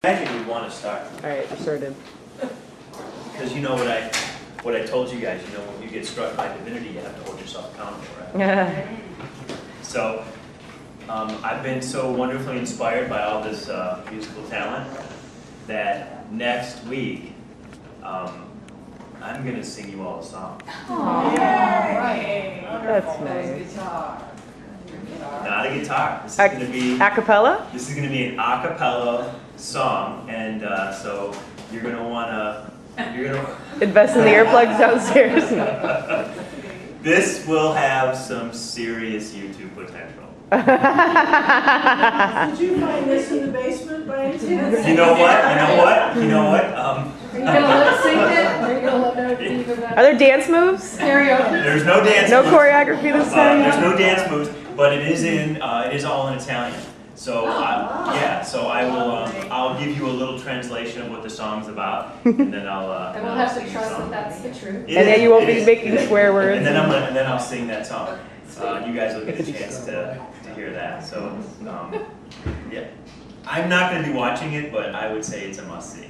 Imagine you'd want to start. All right, I started. Because you know what I told you guys, you know, when you get struck by divinity, you have to hold yourself accountable, right? So, I've been so wonderfully inspired by all this musical talent that next week, I'm going to sing you all a song. Right. That's nice. Not a guitar. This is going to be a cappella. This is going to be an a cappella song, and so you're going to want to Invest in the earplugs downstairs. This will have some serious YouTube potential. Did you find this in the basement by any chance? You know what? Are you gonna lip sync it? Are you gonna let everybody do that? Are there dance moves? Karaoke? There's no dance. No moves. choreography this time. There's no dance moves, but it is all in Italian. So yeah, so I will. I'll give you a little translation of what the song's about, and then I'll. And we'll have to trust that that's the truth. And then you won't be making swear words. And then I'll sing that song. You guys will get a chance to hear that. So yeah, I'm not going to be watching it, but I would say it's a must see.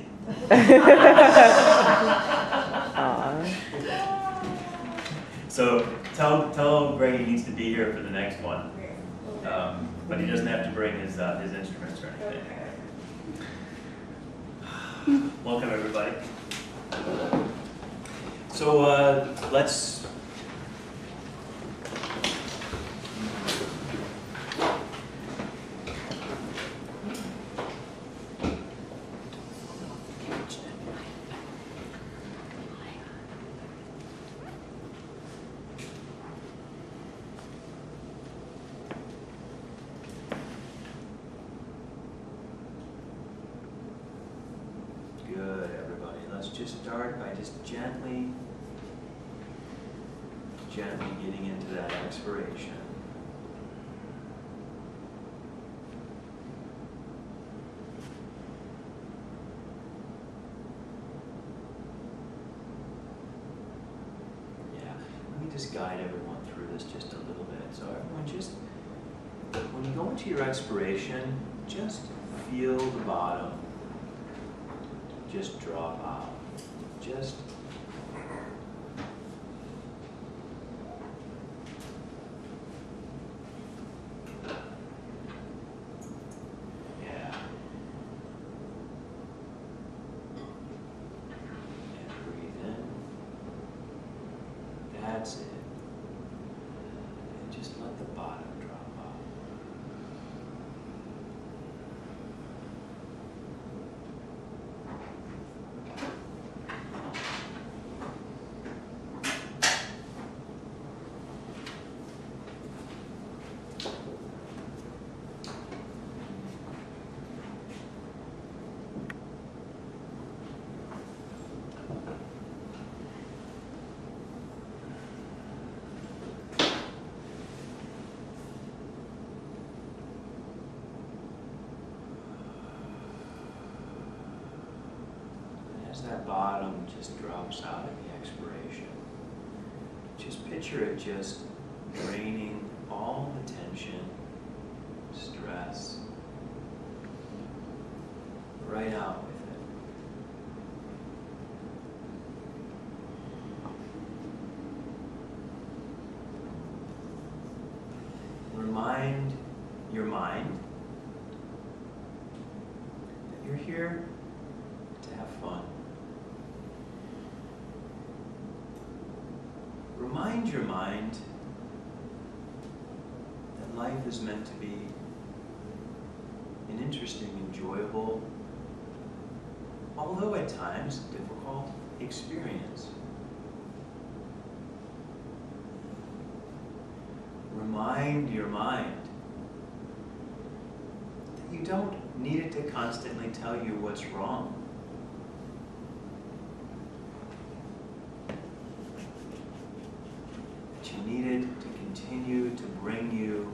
So tell Greg he needs to be here for the next one, but he doesn't have to bring his instruments or anything. Welcome everybody. So let's. Good, everybody. Let's just start by just gently getting into that expiration. Yeah, let me just guide everyone through this just a little bit. So everyone just, when you go into your expiration, just feel the bottom. Just drop out. Just yeah. And breathe in. That's it. And just let the bottom drop out. As that bottom just drops out in the expiration, just picture it just draining all the tension, stress, right out with it. Remind your mind that you're here to have fun. Remind your mind that life is meant to be an interesting, enjoyable, although at times difficult, experience. Remind your mind that you don't need it to constantly tell you what's wrong. You needed to continue to bring you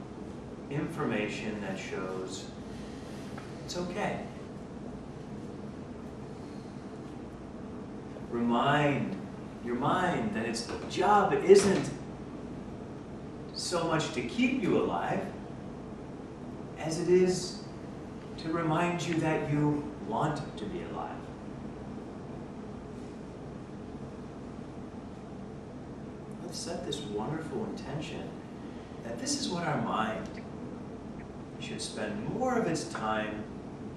information that shows it's okay. Remind your mind that its job isn't so much to keep you alive as it is to remind you that you want to be alive. Let's set this wonderful intention that this is what our mind should spend more of its time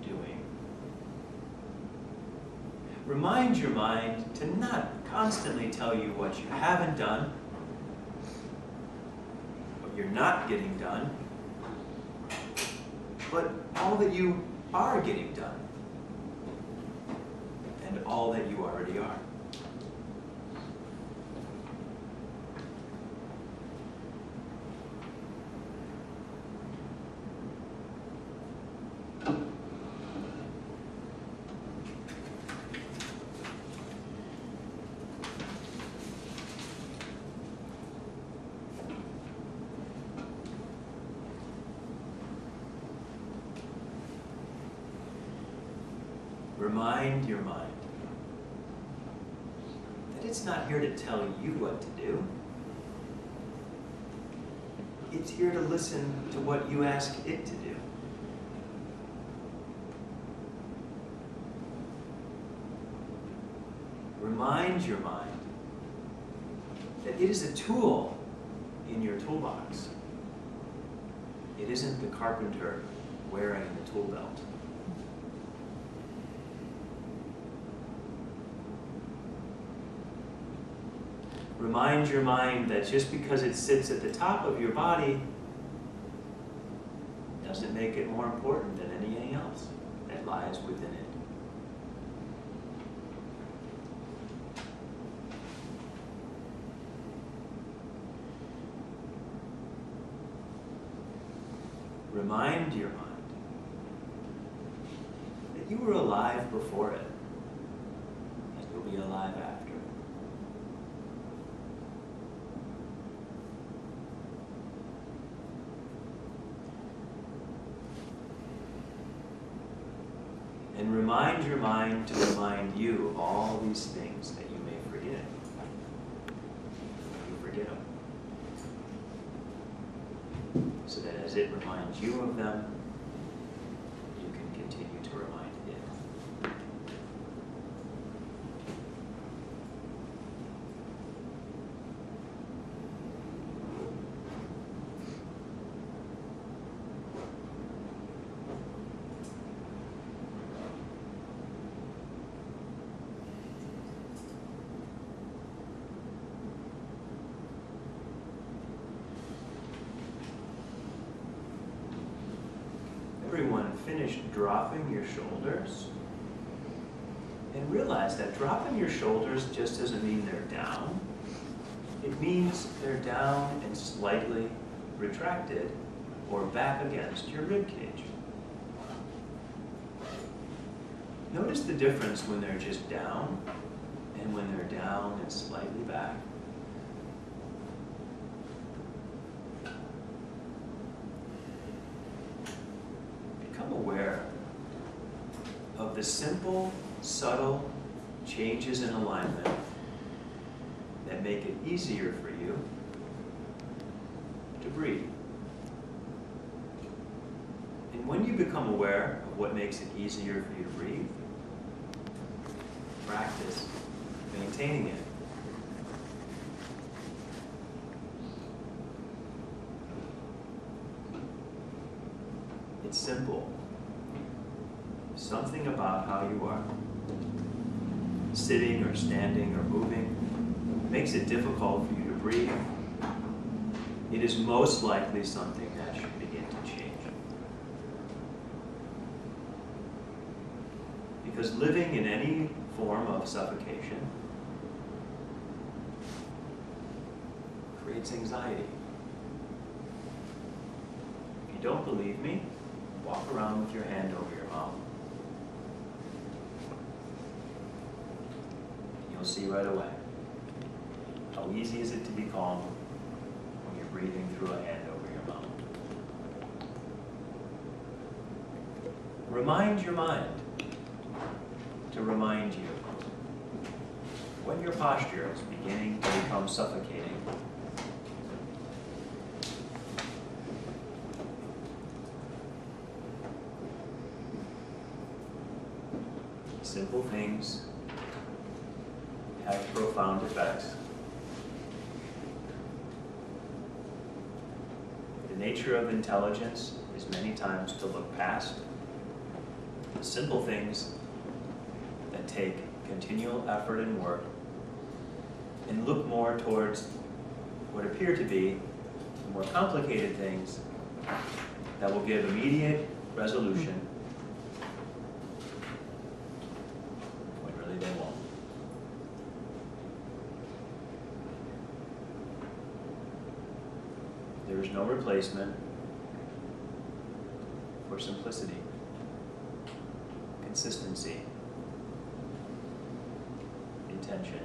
doing. Remind your mind to not constantly tell you what you haven't done, what you're not getting done, but all that you are getting done, and all that you already are. Remind your mind that it's not here to tell you what to do. It's here to listen to what you ask it to do. Remind your mind that it is a tool in your toolbox. It isn't the carpenter wearing the tool belt. Remind your mind that just because it sits at the top of your body doesn't make it more important than anything else that lies within it. Remind your mind that you were alive before it, and you'll be alive after. And remind your mind to remind you all these things that you may forget. You forget them. So that as it reminds you of them, you can continue to remind it. Everyone finish dropping your shoulders, and realize that dropping your shoulders just doesn't mean they're down. It means they're down and slightly retracted or back against your rib cage. Notice the difference when they're just down and when they're down and slightly back. Aware of the simple, subtle changes in alignment that make it easier for you to breathe. And when you become aware of what makes it easier for you to breathe, practice maintaining it. It's simple. Something about how you are, sitting or standing or moving, makes it difficult for you to breathe. It is most likely something that should begin to change. Because living in any form of suffocation creates anxiety. If you don't believe me, walk around with your hand over your mouth. You'll see right away how easy is it to be calm when you're breathing through a hand over your mouth. Remind your mind to remind you when your posture is beginning to become suffocating. Simple things have profound effects. The nature of intelligence is many times to look past the simple things that take continual effort and work and look more towards what appear to be more complicated things that will give immediate resolution when really they won't. There is no replacement for simplicity, consistency, intention.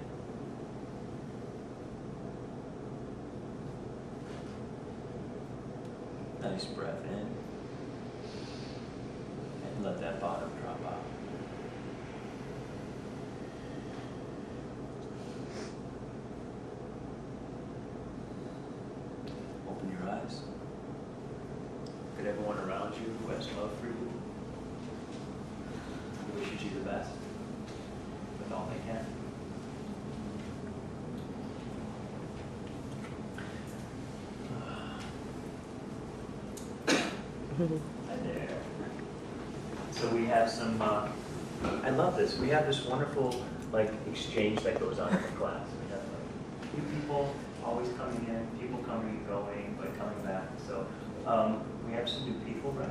Nice breath in, and let that bottom drop out. Open your eyes. Look at everyone around you who has love for you, who wishes you the best with all they can. And there. So we have some, I love this. We have this wonderful like exchange that goes on in the class. We have like new people always coming in, people coming and going, but coming back. So we have some new people, right?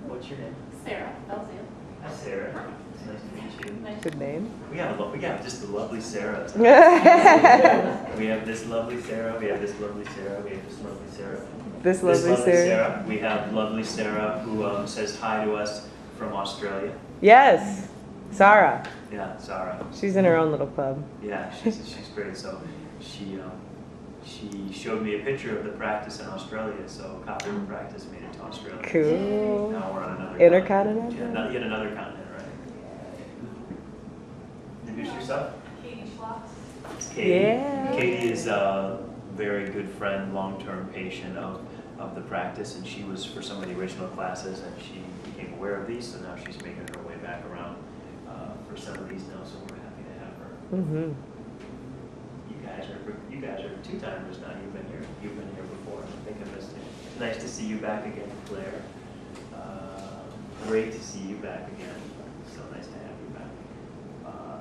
What's your name? Sarah, Elsie. Hi, Sarah. It's nice to meet you. Good name. We have just a lovely Sarah. We have this lovely Sarah. We have this lovely Sarah. We have this lovely Sarah. This lovely Sarah. We have lovely Sarah who says hi to us from Australia. Yes, Sarah. Yeah, Sarah. She's in her own little club. Yeah, she's great. So she showed me a picture of the practice in Australia. So Carpenter practice made it to Australia. Cool. Now we're on another Intercontinental? continent. Yeah, not yet another continent, right? Introduce yourself. Katie Schloss. It's Katie. Yeah. Katie is a very good friend, long-term patient of the practice, and she was for some of the original classes, and she became aware of these, so now she's making her way back around for some of these now, so we're happy to have her. Mm-hmm. You guys are two-timers now. You've been here before. I think I missed it. It's nice to see you back again, Claire. Great to see you back again. So nice to have you back.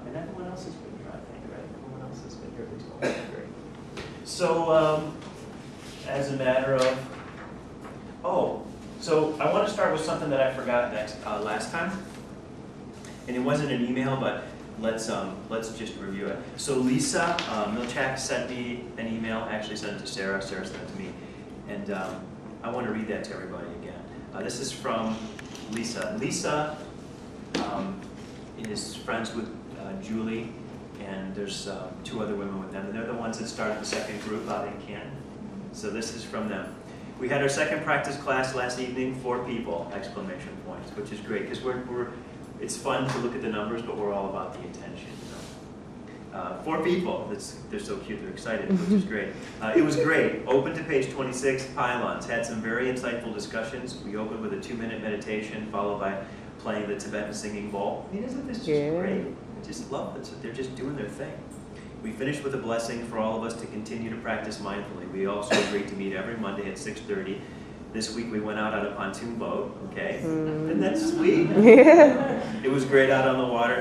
And everyone else has been here, I think, right? Everyone else has been here this morning. Great. So, as a matter of, so I want to start with something that I forgot last time, and it wasn't an email, but let's just review it. So Lisa Milchak sent me an email. Actually, sent it to Sarah. Sarah sent it to me, and I want to read that to everybody again. This is from Lisa. Lisa is friends with Julie, and there's two other women with them, and they're the ones that started the second group out in Canton. So this is from them. We had our second practice class last evening, 4 people, exclamation points, which is great, because it's fun to look at the numbers, but we're all about the intention. You know? 4 people, they're so cute, they're excited, which is great. It was great. Open to page 26, pylons. Had some very insightful discussions. We opened with a 2-minute meditation, followed by playing the Tibetan singing bowl. I mean, isn't this just great? I just love it. They're just doing their thing. We finished with a blessing for all of us to continue to practice mindfully. We also agreed to meet every Monday at 6:30. This week we went out on a pontoon boat, okay? And that's sweet. It was great out on the water.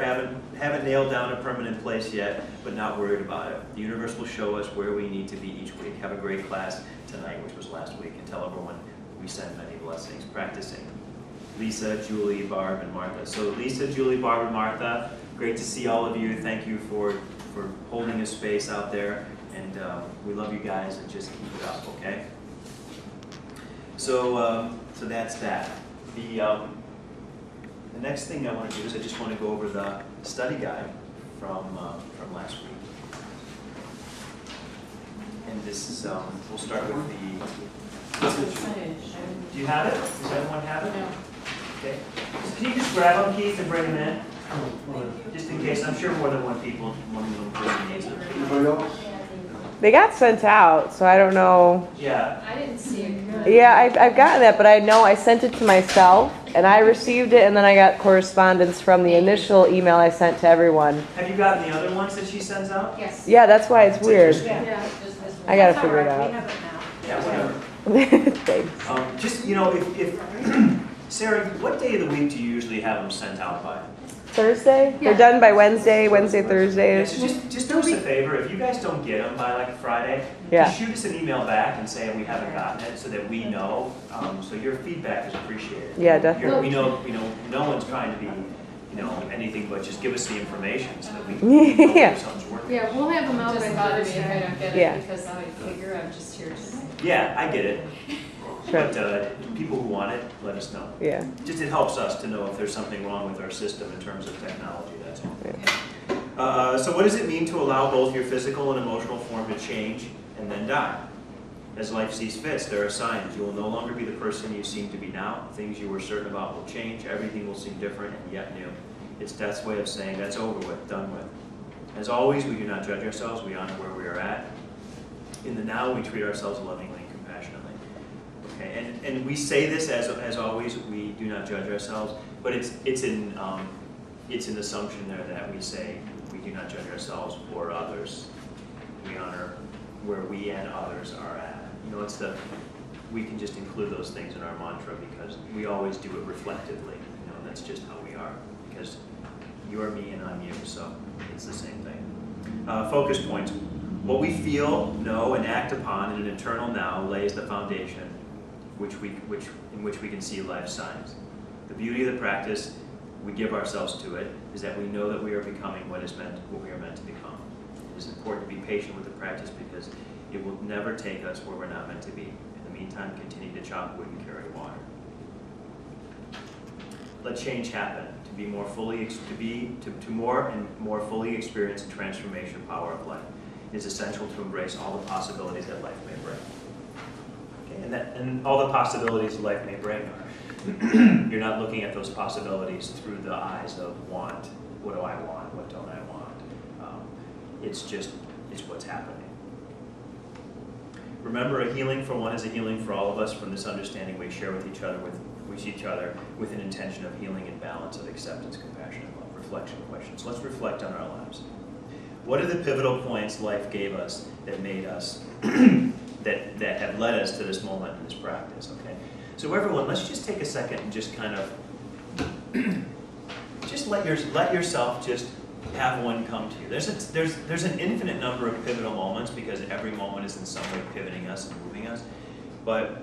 Haven't nailed down a permanent place yet, but not worried about it. The universe will show us where we need to be each week. Have a great class tonight, which was last week, and tell everyone we send many blessings. Practicing. Lisa, Julie, Barb, and Martha. So Lisa, Julie, Barb, and Martha, great to see all of you. Thank you for holding a space out there, and we love you guys, and just keep it up, okay? So that's that. The next thing I want to do is I just want to go over the study guide from last week. And this is, we'll start with the... Do you have it? Does everyone have it? No. Okay. So can you just grab them, Keith, and bring them in? Just in case. I'm sure more than one of them needs it. Anybody else? They got sent out, so I don't know. Yeah. I didn't see it. Yeah, I've gotten that, but I know I sent it to myself, and I received it, and then I got correspondence from the initial email I sent to everyone. Have you gotten the other ones that she sends out? Yes. Yeah, that's why it's weird. Yeah, just this one. I gotta That's all figure it right, out. We have it now. Yeah, whatever. Thanks. Just, you know, if Sarah, what day of the week do you usually have them sent out by? Thursday? Yeah. They're done by Wednesday, Thursday. Yeah, so just do us a favor, if you guys don't get them by like Friday, Yeah. just shoot us an email back and say we haven't gotten it so that we know. So your feedback is appreciated. Yeah, definitely. We know, no one's trying to be, anything but just give us the information so that we can know Yeah. if something's working. Yeah, we'll have them out by Doesn't bother me if I Thursday. don't get Yeah. it, because I figure I'm just here to. Yeah, I get it. Sure. But people who want it, let us know. Yeah. Just it helps us to know if there's something wrong with our system in terms of technology, that's all. So what does it mean to allow both your physical and emotional form to change and then die? As life sees fit, there are signs. You will no longer be the person you seem to be now. Things you were certain about will change. Everything will seem different and yet new. It's death's way of saying that's over with, done with. As always, we do not judge ourselves. We honor where we are at. In the now, we treat ourselves lovingly and compassionately. Okay, and we say this as always, we do not judge ourselves, but it's an assumption there that we say we do not judge ourselves or others. We honor where we and others are at. We can just include those things in our mantra because we always do it reflectively. That's just how we are. Because you are me and I'm you, so it's the same thing. Focus points. What we feel, know, and act upon in an eternal now lays the foundation in which we can see life's signs. The beauty of the practice, we give ourselves to it, is that we know that we are becoming what we are meant to become. It is important to be patient with the practice because it will never take us where we're not meant to be. In the meantime, continue to chop wood and carry water. Let change happen. To more and more fully experience the transformation power of life. It is essential to embrace all the possibilities that life may bring. Okay, and all the possibilities life may bring are you're not looking at those possibilities through the eyes of want. What do I want? What don't I want? It's what's happening. Remember, a healing for one is a healing for all of us. From this understanding, we share with each other with an intention of healing and balance of acceptance, compassion, and love. Reflection questions. Let's reflect on our lives. What are the pivotal points life gave us that made us, that have led us to this moment in this practice? Okay. So everyone, let's just take a second and just kind of, just let yourself just have one come to you. There's an infinite number of pivotal moments because every moment is in some way pivoting us and moving us. But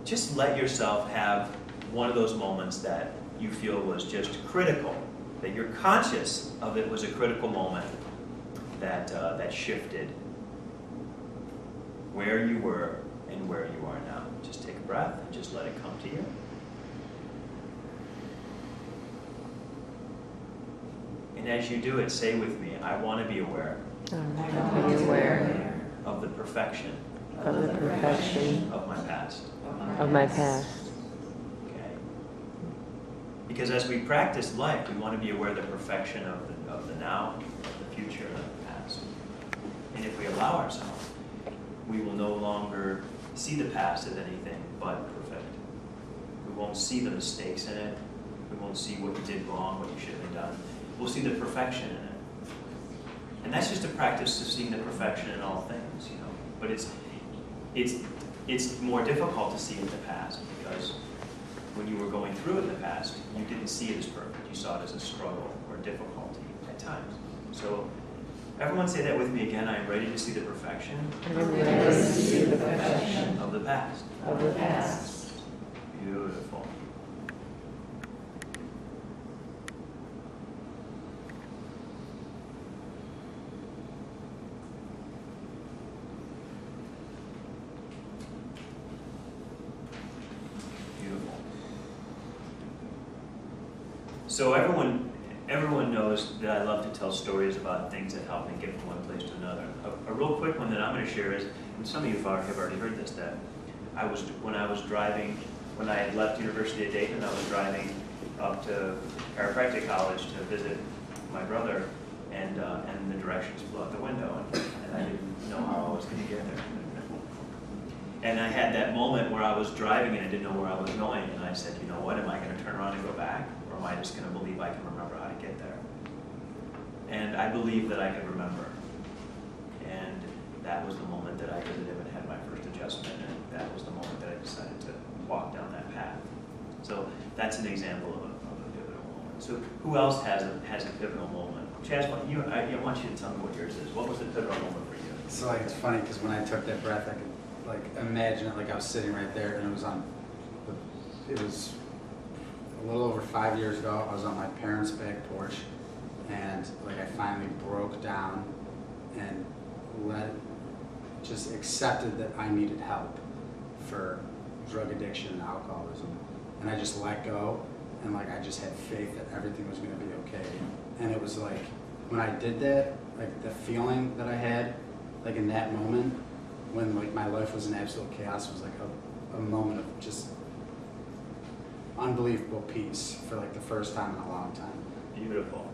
just let yourself have one of those moments that you feel was just critical, that you're conscious of it was a critical moment that shifted where you were and where you are now. Just take a breath and just let it come to you. And as you do it, say with me, I want to be aware of the perfection Of the perfection of my past. of my past. Okay. Because as we practice life, we want to be aware of the perfection of the now, of the future, and of the past. And if we allow ourselves, we will no longer see the past as anything but perfect. We won't see the mistakes in it. We won't see what you did wrong, what you should have done. We'll see the perfection in it. And that's just a practice of seeing the perfection in all things, But it's more difficult to see in the past because when you were going through it in the past, you didn't see it as perfect. You saw it as a struggle or difficulty at times. So everyone say that with me again. I am ready to see the perfection I'm ready to see the perfection of the past. of the past. Beautiful. So everyone knows that I love to tell stories about things that help me get from one place to another. A real quick one that I'm going to share is, and some of you have already heard this, that when I had left University of Dayton, I was driving up to chiropractic college to visit my brother, and the directions flew out the window, and I didn't know how I was going to get there. And I had that moment where I was driving and I didn't know where I was going, and I said, you know what, am I going to turn around and go back, or am I just going to believe I can remember how to get there? And I believed that I could remember. And that was the moment that I visited and had my first adjustment, and that was the moment that I decided to walk down that path. So that's an example of a pivotal moment. So who else has a pivotal moment? Chaz, I want you to tell me what yours is. What was the pivotal moment for you? So like, it's funny because when I took that breath, I could like imagine it like I was sitting right there, and it was a little over 5 years ago. I was on my parents' back porch, and like I finally broke down and just accepted that I needed help for drug addiction and alcoholism, and I just let go, and like I just had faith that everything was going to be okay. And it was like when I did that, like the feeling that I had like in that moment when like my life was in absolute chaos was like a moment of just unbelievable peace for like the first time in a long time. Beautiful.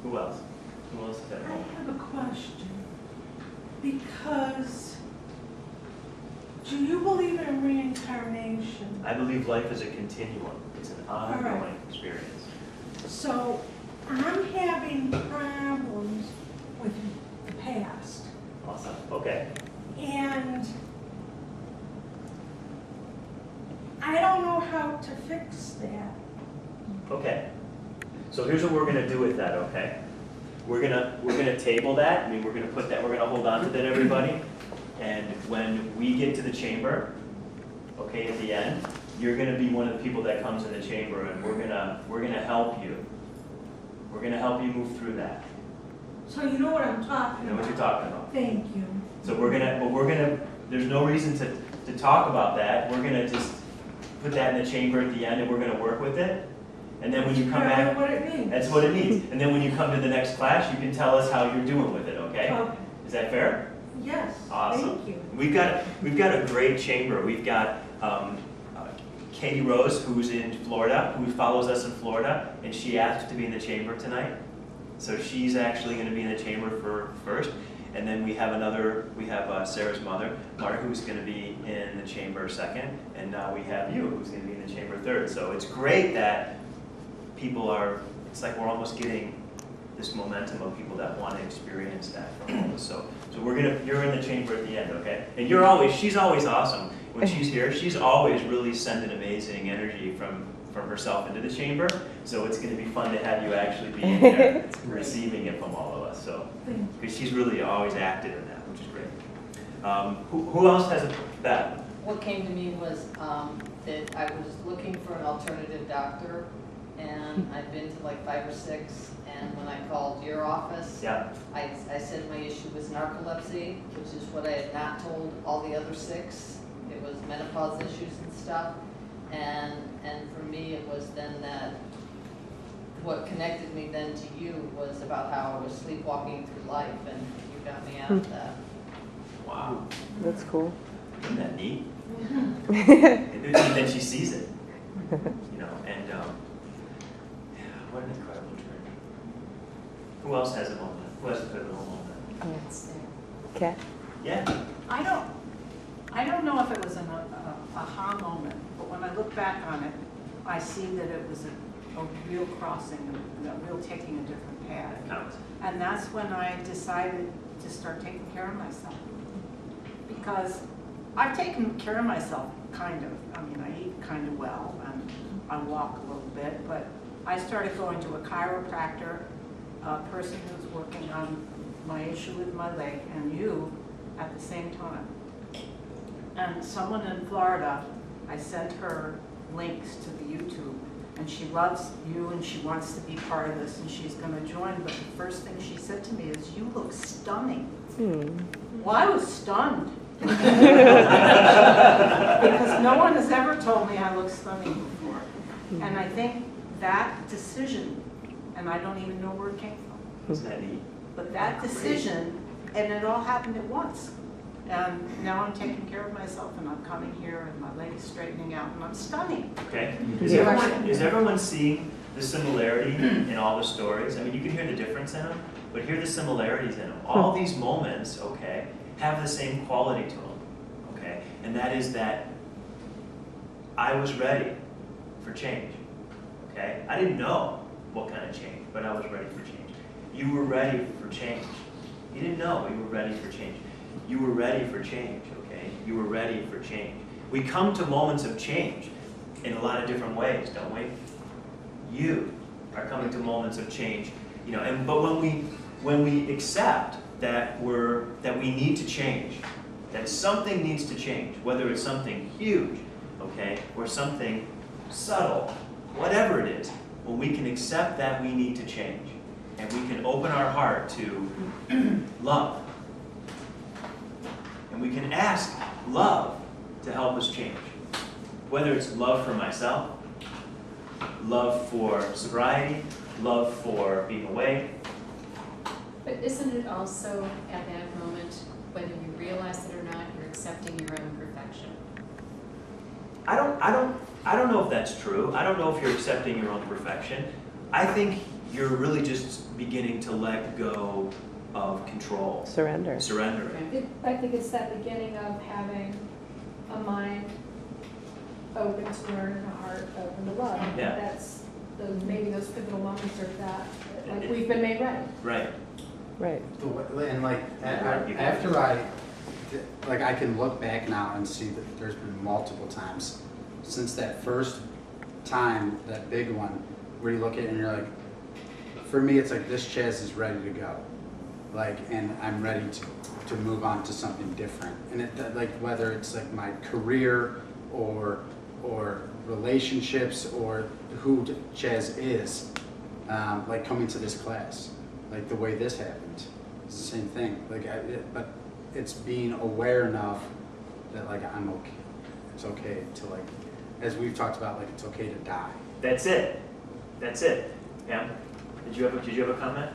Who else? Who else has that I moment? have a question. Because, do you believe in reincarnation? I believe life is a continuum. It's an ongoing right. experience. So, I'm having problems with the past. Awesome. Okay. And I don't know how to fix that. Okay. So here's what we're gonna do with that, okay? We're gonna table that. I mean, we're gonna hold on to that, everybody. And when we get to the chamber, okay, at the end, you're gonna be one of the people that comes in the chamber, and we're gonna help you. We're gonna help you move through that. So you know what I'm talking You know about? what you're talking about. Thank you. So there's no reason to talk about that. We're gonna just put that in the chamber at the end, and we're gonna work with it. And then when you come Tell me back, what it means. that's what it needs. And then when you come to the next class, you can tell us how you're doing with it, okay? Okay. Is that fair? Yes, Awesome. thank you. We've got a great chamber. We've got Katie Rose, who's in Florida, who follows us in Florida, and she asked to be in the chamber tonight. So she's actually going to be in the chamber for first. And then we have Sarah's mother, Marta, who's going to be in the chamber second. And now we have you, who's going to be in the chamber third. So it's great that it's like we're almost getting this momentum of people that want to experience that from all of us. So you're in the chamber at the end, okay? And she's always awesome. When she's here, she's always really sending amazing energy from herself into the chamber. So it's going to be fun to have you actually be in there receiving it from all of us. So, because she's really always active in that, which is great. Who else has that? What came to me was that I was looking for an alternative doctor, and I'd been to like 5 or 6, and when I called your office, Yeah. I said my issue was narcolepsy, which is what I had not told all the other 6. It was menopause issues and stuff, and for me it was then that what connected me then to you was about how I was sleepwalking through life, and you got me out of that. Wow. That's cool. Isn't that neat? And then she sees it, you know, and yeah, what an incredible journey. Who else has a moment? Who has a pivotal moment? Okay. Yeah. I don't know if it was an aha moment, but when I look back on it, I see that it was a real crossing, a real taking a different path. Counts. And that's when I decided to start taking care of myself. Because I've taken care of myself, kind of. I mean, I eat kind of well, and I walk a little bit, but I started going to a chiropractor, a person who's working on my issue with my leg, and you at the same time. And someone in Florida, I sent her links to the YouTube, and she loves you and she wants to be part of this and she's going to join, but the first thing she said to me is, "You look stunning." Well, I was stunned. Because no one has ever told me I look stunning before. And I think that decision, and I don't even know where it came from. Isn't that neat? But that decision, and it all happened at once. And now I'm taking care of myself, and I'm coming here, and my leg is straightening out, and I'm stunning. Okay. Is everyone seeing the similarity in all the stories. I mean, you can hear the difference in them, but hear the similarities in them. All these moments, okay, have the same quality to them, okay? And that is that I was ready for change, okay? I didn't know what kind of change, but I was ready for change. You were ready for change. You didn't know you were ready for change. You were ready for change, okay? You were ready for change. We come to moments of change in a lot of different ways, don't we? You are coming to moments of change, you know. But when we accept that we need to change, that something needs to change, whether it's something huge, okay, or something subtle, whatever it is, when we can accept that we need to change, and we can open our heart to love, and we can ask love to help us change, whether it's love for myself, love for sobriety, love for being awake. But isn't it also at that moment, whether you realize it or not, you're accepting your own perfection? I don't know if that's true. I don't know if you're accepting your own perfection. I think you're really just beginning to let go of control. Surrender. Surrender. I think it's that beginning of having a mind open to learn and a heart open to love. Yeah. That's maybe those pivotal moments are that, like, we've been made ready. Right. Right. And like, after I can look back now and see that there's been multiple times since that first time, that big one, where you look at it and you're like, for me, it's like, this Chaz is ready to go. Like, and I'm ready to move on to something different. And it, like, whether it's like my career or relationships or who Chaz is, like coming to this class, like the way this happened, it's the same thing. Like, but it's being aware enough that like I'm okay. It's okay to, like, as we've talked about, like, it's okay to die. That's it. That's it. Pam, did you have a comment?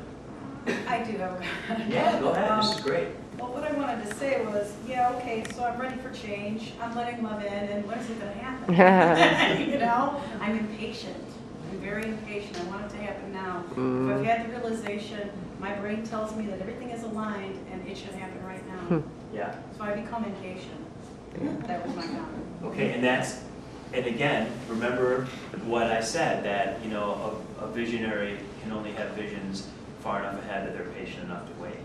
I do have a Yeah, go ahead. This is great. Well, what I wanted to say was, yeah, okay, so I'm ready for change. I'm letting love in, and when is it going to happen? You know, I'm impatient. I'm very impatient. I want it to happen now. If I've had the realization, my brain tells me that everything is aligned, and it should happen right now. Yeah. So I become impatient. That was my comment. Okay, and again, remember what I said, that, you know, a visionary can only have visions far enough ahead that they're patient enough to wait.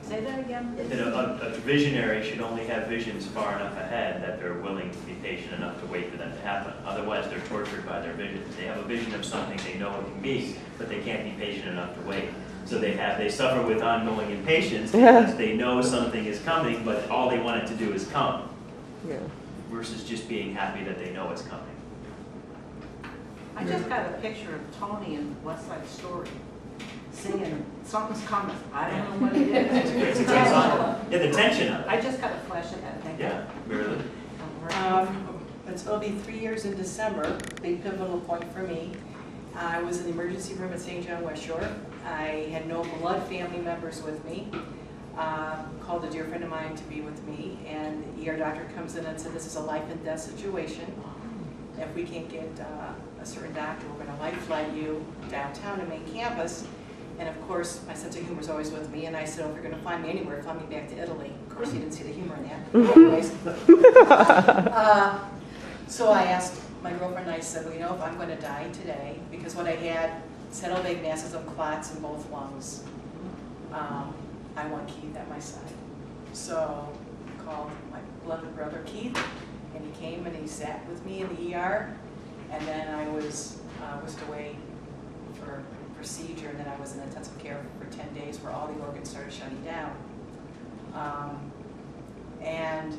Say that again. That a visionary should only have visions far enough ahead that they're willing to be patient enough to wait for them to happen. Otherwise, they're tortured by their visions. They have a vision of something they know it can be, but they can't be patient enough to wait. So they suffer with ongoing impatience because they know something is coming, but all they want it to do is come. Yeah. Versus just being happy that they know it's coming. I just got a picture of Tony in West Side Story singing, something's coming. I don't know what it is. It's a good song. Yeah, the tension of it. I just got a flash of that, thank you. Yeah, Marilyn. It's going to be 3 years in December, big pivotal point for me. I was in the emergency room at St. John West Shore. I had no blood family members with me. Called a dear friend of mine to be with me, and the ER doctor comes in and said, this is a life and death situation. If we can't get a certain doctor, we're going to life flight you downtown to main campus. And of course, my sense of humor is always with me, and I said, oh, if you're going to find me anywhere, fly me back to Italy. Of course, he didn't see the humor in that. Anyways. So I asked my girlfriend, I said, well, you know, if I'm going to die today, because what I had, saddlebag masses of clots in both lungs, I want Keith at my side. So I called my beloved brother Keith, and he came and he sat with me in the ER, and then I was whisked away for procedure, and then I was in intensive care for 10 days where all the organs started shutting down. And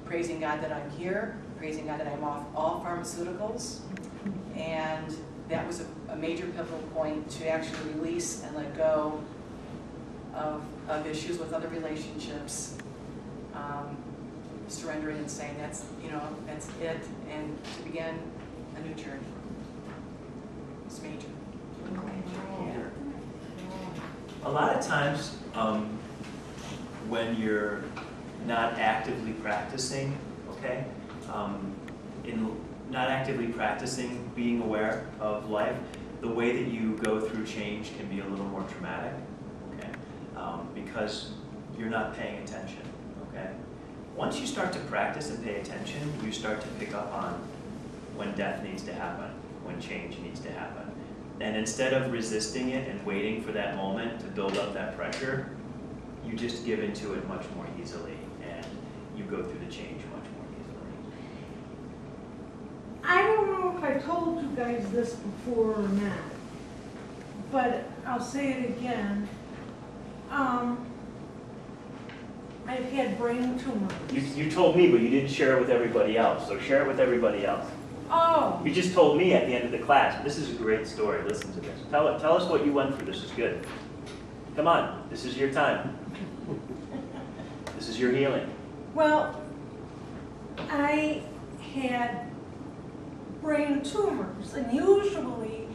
praising God that I'm here, praising God that I'm off all pharmaceuticals, and that was a major pivotal point to actually release and let go of issues with other relationships, surrendering and saying that's, you know, that's it, and to begin a new journey. It's major. A lot of times, when you're not actively practicing, okay, not actively practicing being aware of life, the way that you go through change can be a little more traumatic, okay? Because you're not paying attention, okay? Once you start to practice and pay attention, you start to pick up on when death needs to happen, when change needs to happen. And instead of resisting it and waiting for that moment to build up that pressure, you just give into it much more easily, and you go through the change much more easily. I don't know if I told you guys this before or not, but I'll say it again. I've had brain tumors. You told me, but you didn't share it with everybody else, so share it with everybody else. Oh, You just told me at the end of the class. This is a great story. Listen to this. Tell us what you went through. This is good. Come on. This is your time. This is your healing. well, I had brain tumors, and usually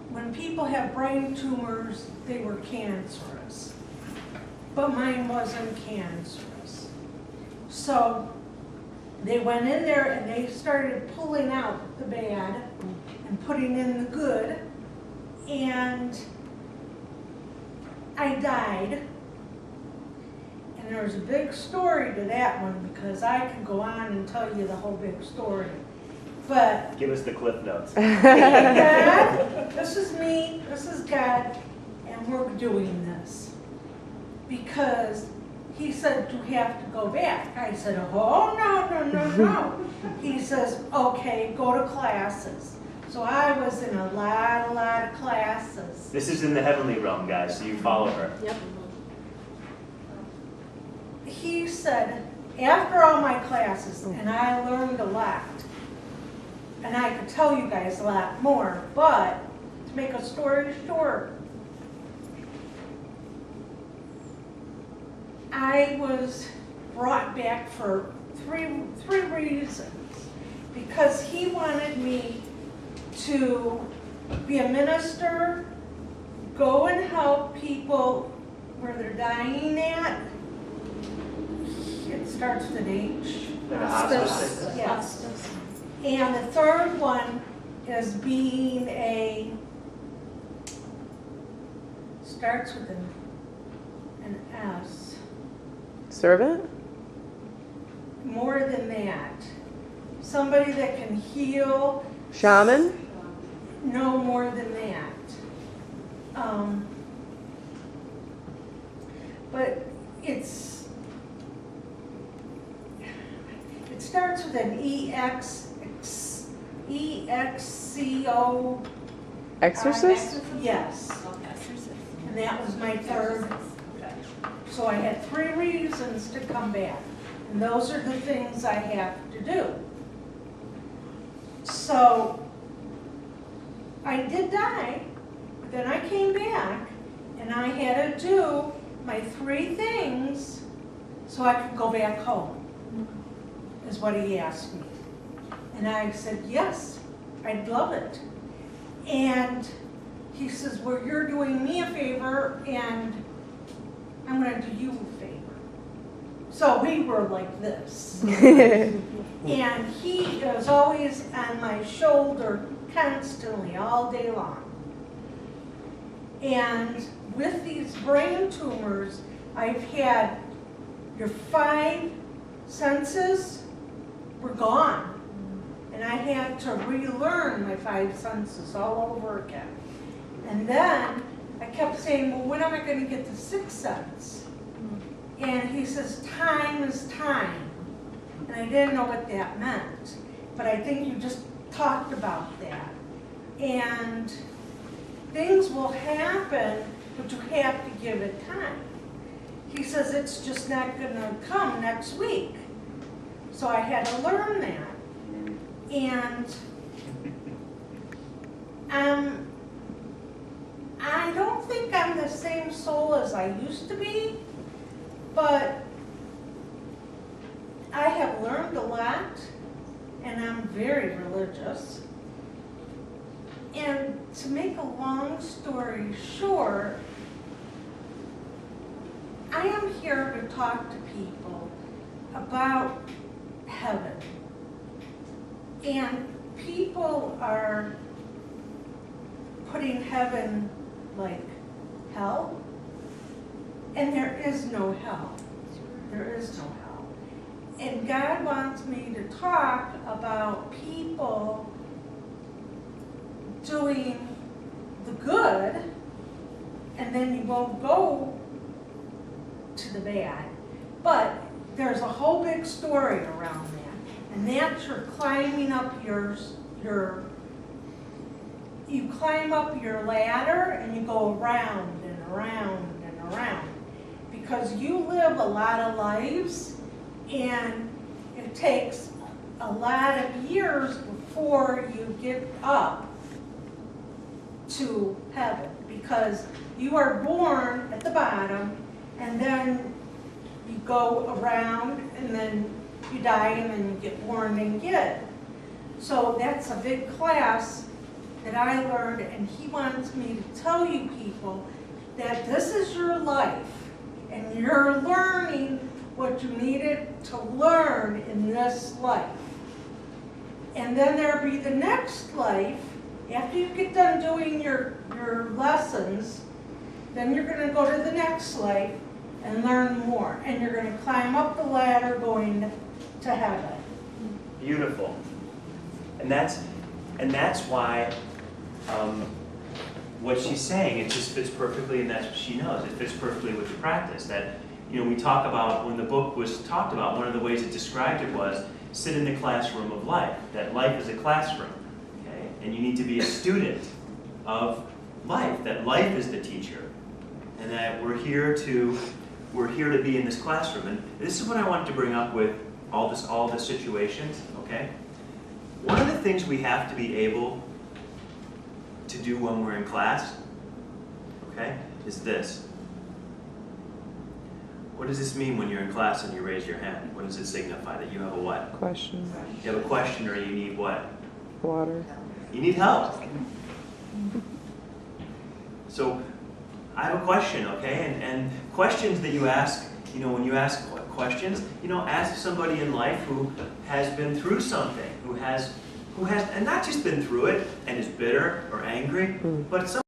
when people have brain tumors, they were cancerous. But mine wasn't cancerous. So they went in there and they started pulling out the bad and putting in the good. And I died. And there's a big story to that one because I could go on and tell you the whole big story. But Give us the cliff notes. God, this is me, this is God, and we're doing this. Because he said, do you have to go back? I said, oh, no. He says, okay, go to classes. So I was in a lot of classes. This is in the heavenly realm, guys, so you follow her. Yep. He said, after all my classes, and I learned a lot, and I could tell you guys a lot more, but to make a story short, I was brought back for three reasons. Because he wanted me to be a minister, go and help people where they're dying at. It starts with an H. Like a hospice. Yes. And the third one is being starts with an S. Servant? More than that. Somebody that can heal. Shaman? No more than that. But it starts with an EXCO. Exorcist? Yes. And that was my third. So I had 3 reasons to come back. And those are the things I have to do. So I did die, but then I came back and I had to do my 3 things so I could go back home, is what he asked me. And I said, yes, I'd love it. And he says, well, you're doing me a favor and I'm going to do you a favor. So we were like this. And he is always on my shoulder constantly, all day long. And with these brain tumors, I've had your 5 senses were gone. And I had to relearn my 5 senses all over again. And then I kept saying, well, when am I going to get the 6th sense? And he says, time is time. And I didn't know what that meant. But I think you just talked about that. And things will happen, but you have to give it time. He says it's just not going to come next week. So I had to learn that. And I don't think I'm the same soul as I used to be, but I have learned a lot, and I'm very religious. And to make a long story short, I am here to talk to people about heaven. And people are putting heaven like hell, and there is no hell. There is no hell. And God wants me to talk about people doing the good, and then you won't go to the bad. But there's a whole big story around that, and that's you're climbing up you climb up your ladder and you go around and around and around, because you live a lot of lives, and it takes a lot of years before you get up to heaven, because you are born at the bottom, and then you go around, and then you die, and then you get born again. So that's a big class that I learned, and he wants me to tell you people that this is your life, and you're learning what you needed to learn in this life. And then there'll be the next life. After you get done doing your lessons, then you're going to go to the next life and learn more. And you're going to climb up the ladder going to heaven. Beautiful. And that's why what she's saying, it just fits perfectly, and that's what she knows. It fits perfectly with the practice. That, we talk about, when the book was talked about, one of the ways it described it was, sit in the classroom of life. That life is a classroom, okay? And you need to be a student of life. That life is the teacher, and that we're here to be in this classroom. And this is what I wanted to bring up with all the situations, okay? One of the things we have to be able to do when we're in class, okay, is this. What does this mean when you're in class and you raise your hand? What does it signify? That you have a what? Question. You have a question, or you need what? Water. You need help. So I have a question, okay? And questions that you ask, when you ask questions, ask somebody in life who has been through something, who has, and not just been through it and is bitter or angry, but somebody